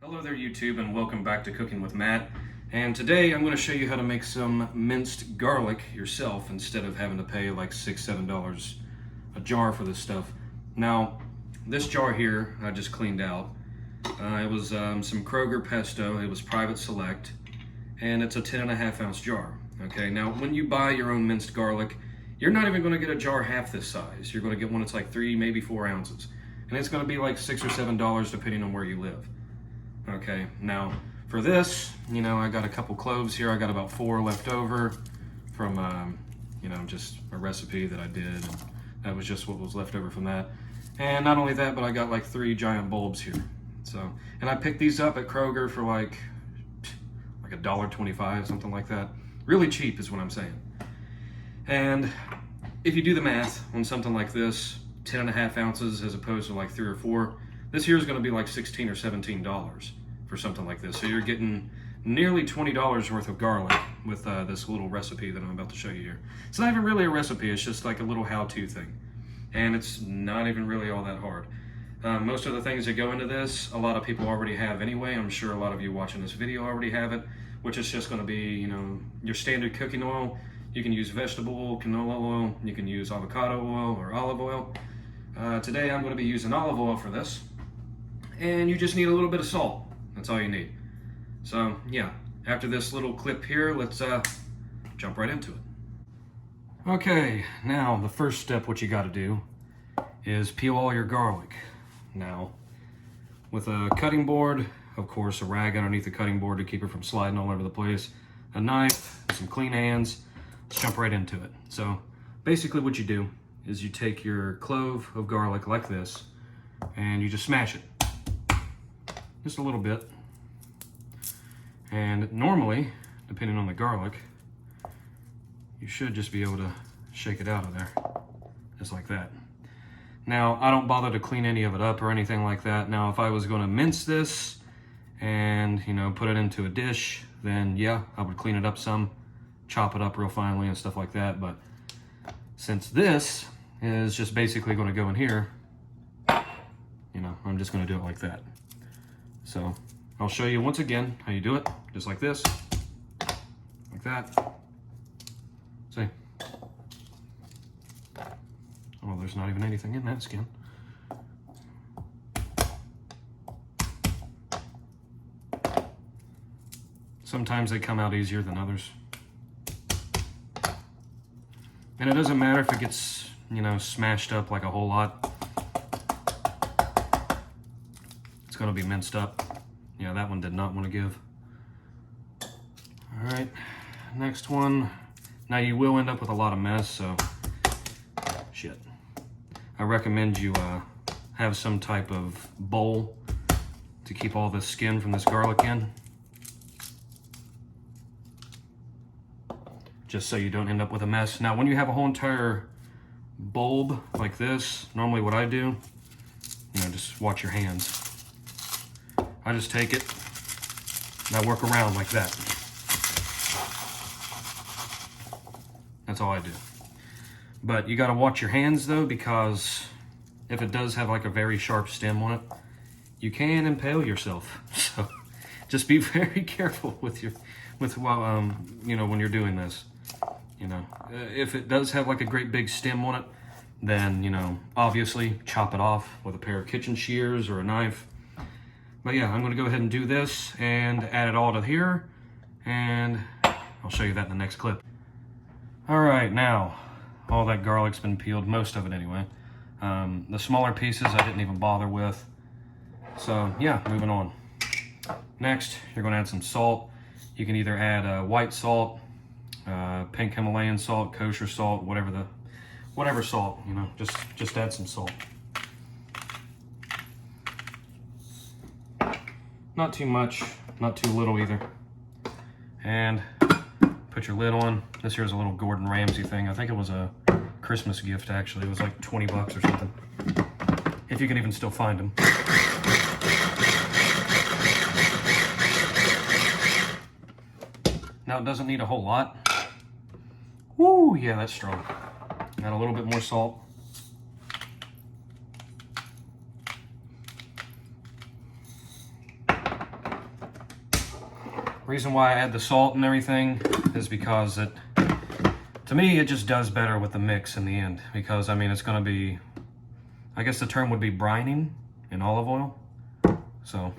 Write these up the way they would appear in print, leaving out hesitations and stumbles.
Hello there YouTube, and welcome back to Cooking with Matt. And today I'm going to show you how to make some minced garlic yourself instead of having to pay like $6-7 a jar for this stuff. Now this jar here I just cleaned out. It was some Kroger pesto. It was private select, and it's a 10.5 ounce jar. Okay, now when you buy your own minced garlic, you're not even going to get a jar half this size. You're going to get one that's like 3, maybe 4 ounces, and it's going to be like $6 or $7 depending on where you live. Okay, now for this, I got a couple cloves here. I got about 4 left over from, just a recipe that I did. And that was just what was left over from that. And not only that, but I got like 3 giant bulbs here. So, and I picked these up at Kroger for like $1.25, something like that. Really cheap is what I'm saying. And if you do the math on something like this, 10.5 ounces as opposed to like 3 or 4, this here is going to be like $16 or $17 for something like this. So you're getting nearly $20 worth of garlic with this little recipe that I'm about to show you here. It's not even really a recipe, it's just like a little how-to thing. And it's not even really all that hard. Most of the things that go into this, a lot of people already have anyway. I'm sure a lot of you watching this video already have it, which is just going to be, your standard cooking oil. You can use vegetable oil, canola oil, you can use avocado oil or olive oil. Today I'm going to be using olive oil for this. And you just need a little bit of salt. That's all you need. So yeah, after this little clip here, let's jump right into it. Okay, now the first step, what you got to do is peel all your garlic. Now, with a cutting board, of course, a rag underneath the cutting board to keep it from sliding all over the place, a knife, some clean hands, let's jump right into it. So basically what you do is you take your clove of garlic like this, and you just smash it. Just a little bit. And normally, depending on the garlic, you should just be able to shake it out of there, just like that. Now, I don't bother to clean any of it up or anything like that. Now, if I was going to mince this and, put it into a dish, then yeah, I would clean it up some, chop it up real finely and stuff like that. But since this is just basically going to go in here, I'm just going to do it like that. So I'll show you once again how you do it, just like this, like that. See? Oh, there's not even anything in that skin. Sometimes they come out easier than others. And it doesn't matter if it gets, smashed up like a whole lot. It's going to be minced up. Yeah, that one did not want to give. All right, next one. Now you will end up with a lot of mess, so shit. I recommend you have some type of bowl to keep all the skin from this garlic in, just so you don't end up with a mess. Now, when you have a whole entire bulb like this, normally what I do, just watch your hands. I just take it and I work around like that. That's all I do. But you gotta watch your hands though, because if it does have like a very sharp stem on it, you can impale yourself. So just be very careful when you're doing this. If it does have like a great big stem on it, then obviously chop it off with a pair of kitchen shears or a knife. But yeah, I'm going to go ahead and do this and add it all to here, and I'll show you that in the next clip. All right, now all that garlic's been peeled, most of it anyway. The smaller pieces I didn't even bother with. So yeah, moving on. Next, you're going to add some salt. You can either add white salt, pink Himalayan salt, kosher salt, whatever salt, just add some salt. Not too much, not too little either. And put your lid on. This here's a little Gordon Ramsay thing. I think it was a Christmas gift actually. It was like 20 bucks or something. If you can even still find them. Now it doesn't need a whole lot. Woo, yeah, that's strong. Add a little bit more salt. Reason why I add the salt and everything is because to me, it just does better with the mix in the end. Because, I mean, it's going to be, I guess the term would be brining in olive oil. So.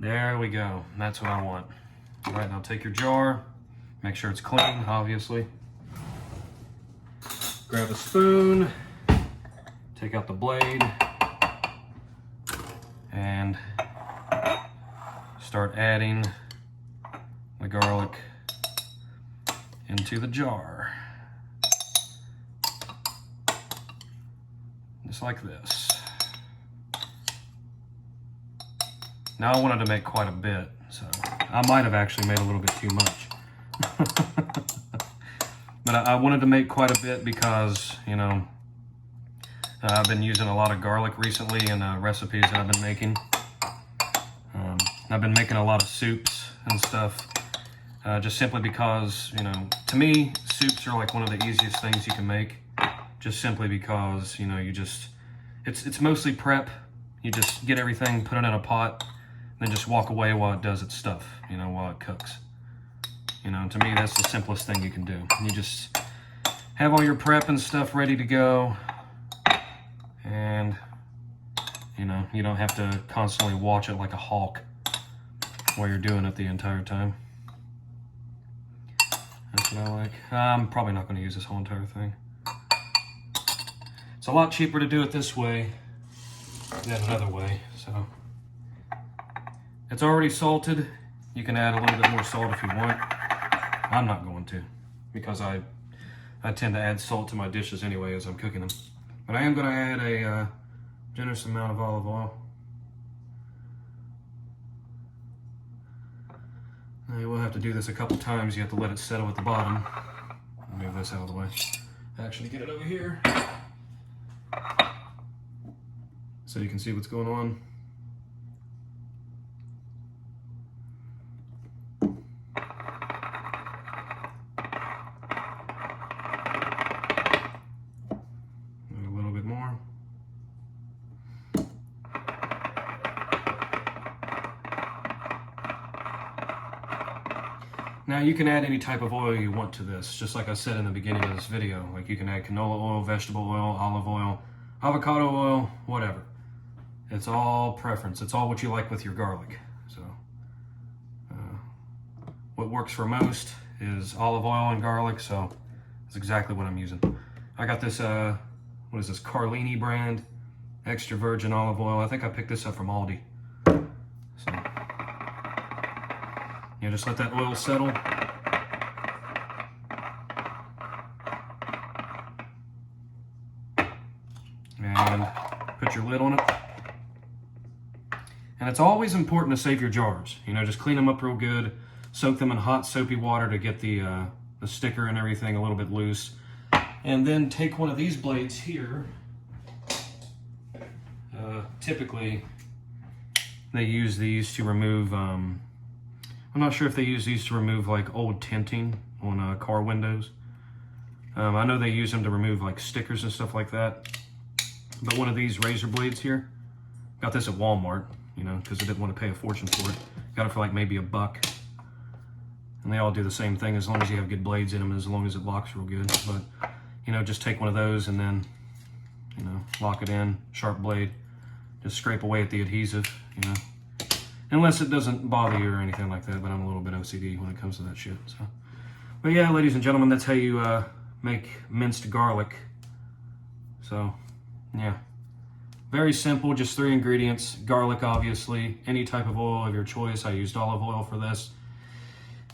There we go. That's what I want. All right, now take your jar. Make sure it's clean, obviously. Grab a spoon. Take out the blade. And start adding the garlic into the jar. Just like this. Now I wanted to make quite a bit, so I might have actually made a little bit too much. But I wanted to make quite a bit because, you know, I've been using a lot of garlic recently in recipes that I've been making. I've been making a lot of soups and stuff, just simply because, you know, to me, soups are like one of the easiest things you can make, just simply because, you know, it's mostly prep. You just get everything, put it in a pot, then just walk away while it does its stuff, you know, while it cooks. You know, to me, that's the simplest thing you can do. You just have all your prep and stuff ready to go, and, you know, you don't have to constantly watch it like a hawk while you're doing it the entire time. That's what I like. I'm probably not going to use this whole entire thing. It's a lot cheaper to do it this way than another way, so. It's already salted. You can add a little bit more salt if you want. I'm not going to, because I tend to add salt to my dishes anyway as I'm cooking them. But I am going to add a generous amount of olive oil. Now, you will have to do this a couple times. You have to let it settle at the bottom. I'll move this out of the way. Actually get it over here so you can see what's going on. Now you can add any type of oil you want to this, just like I said in the beginning of this video. Like you can add canola oil, vegetable oil, olive oil, avocado oil, whatever. It's all preference. It's all what you like with your garlic. So what works for most is olive oil and garlic, so that's exactly what I'm using. I got this, what is this, Carlini brand, extra virgin olive oil. I think I picked this up from Aldi. So, yeah, just let that oil settle. And put your lid on it. And it's always important to save your jars. You know, just clean them up real good. Soak them in hot soapy water to get the sticker and everything a little bit loose. And then take one of these blades here. Typically, they use these to remove, I'm not sure if they use these to remove like old tinting on car windows. I know they use them to remove like stickers and stuff like that. But one of these razor blades here, got this at Walmart, you know, because I didn't want to pay a fortune for it. Got it for like maybe $1. And they all do the same thing as long as you have good blades in them, as long as it locks real good. But, you know, just take one of those and then, you know, lock it in, sharp blade. Just scrape away at the adhesive, you know. Unless it doesn't bother you or anything like that, but I'm a little bit OCD when it comes to that shit, so. But yeah, ladies and gentlemen, that's how you make minced garlic. So, yeah. Very simple, just 3 ingredients. Garlic, obviously. Any type of oil of your choice. I used olive oil for this,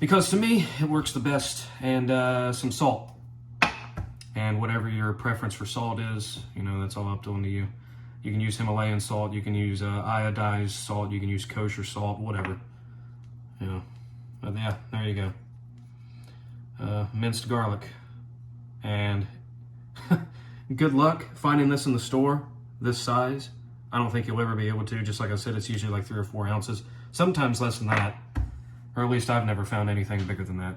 because to me, it works the best. And some salt. And whatever your preference for salt is, you know, that's all up to you. You can use Himalayan salt, you can use iodized salt, you can use kosher salt, whatever. You know, but yeah, there you go. Minced garlic. And good luck finding this in the store, this size. I don't think you'll ever be able to. Just like I said, it's usually like 3 or 4 ounces. Sometimes less than that. Or at least I've never found anything bigger than that.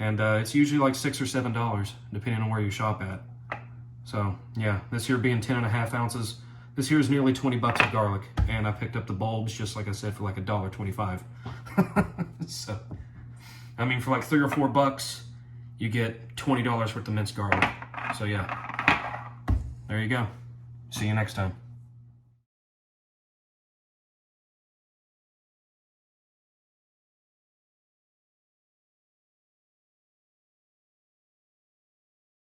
And it's usually like $6 or $7, depending on where you shop at. So yeah, this here being 10.5 ounces, this here is nearly 20 bucks of garlic, and I picked up the bulbs, just like I said, for like $1.25. So, I mean, for like $3 or $4, you get $20 worth of minced garlic. So yeah, there you go. See you next time.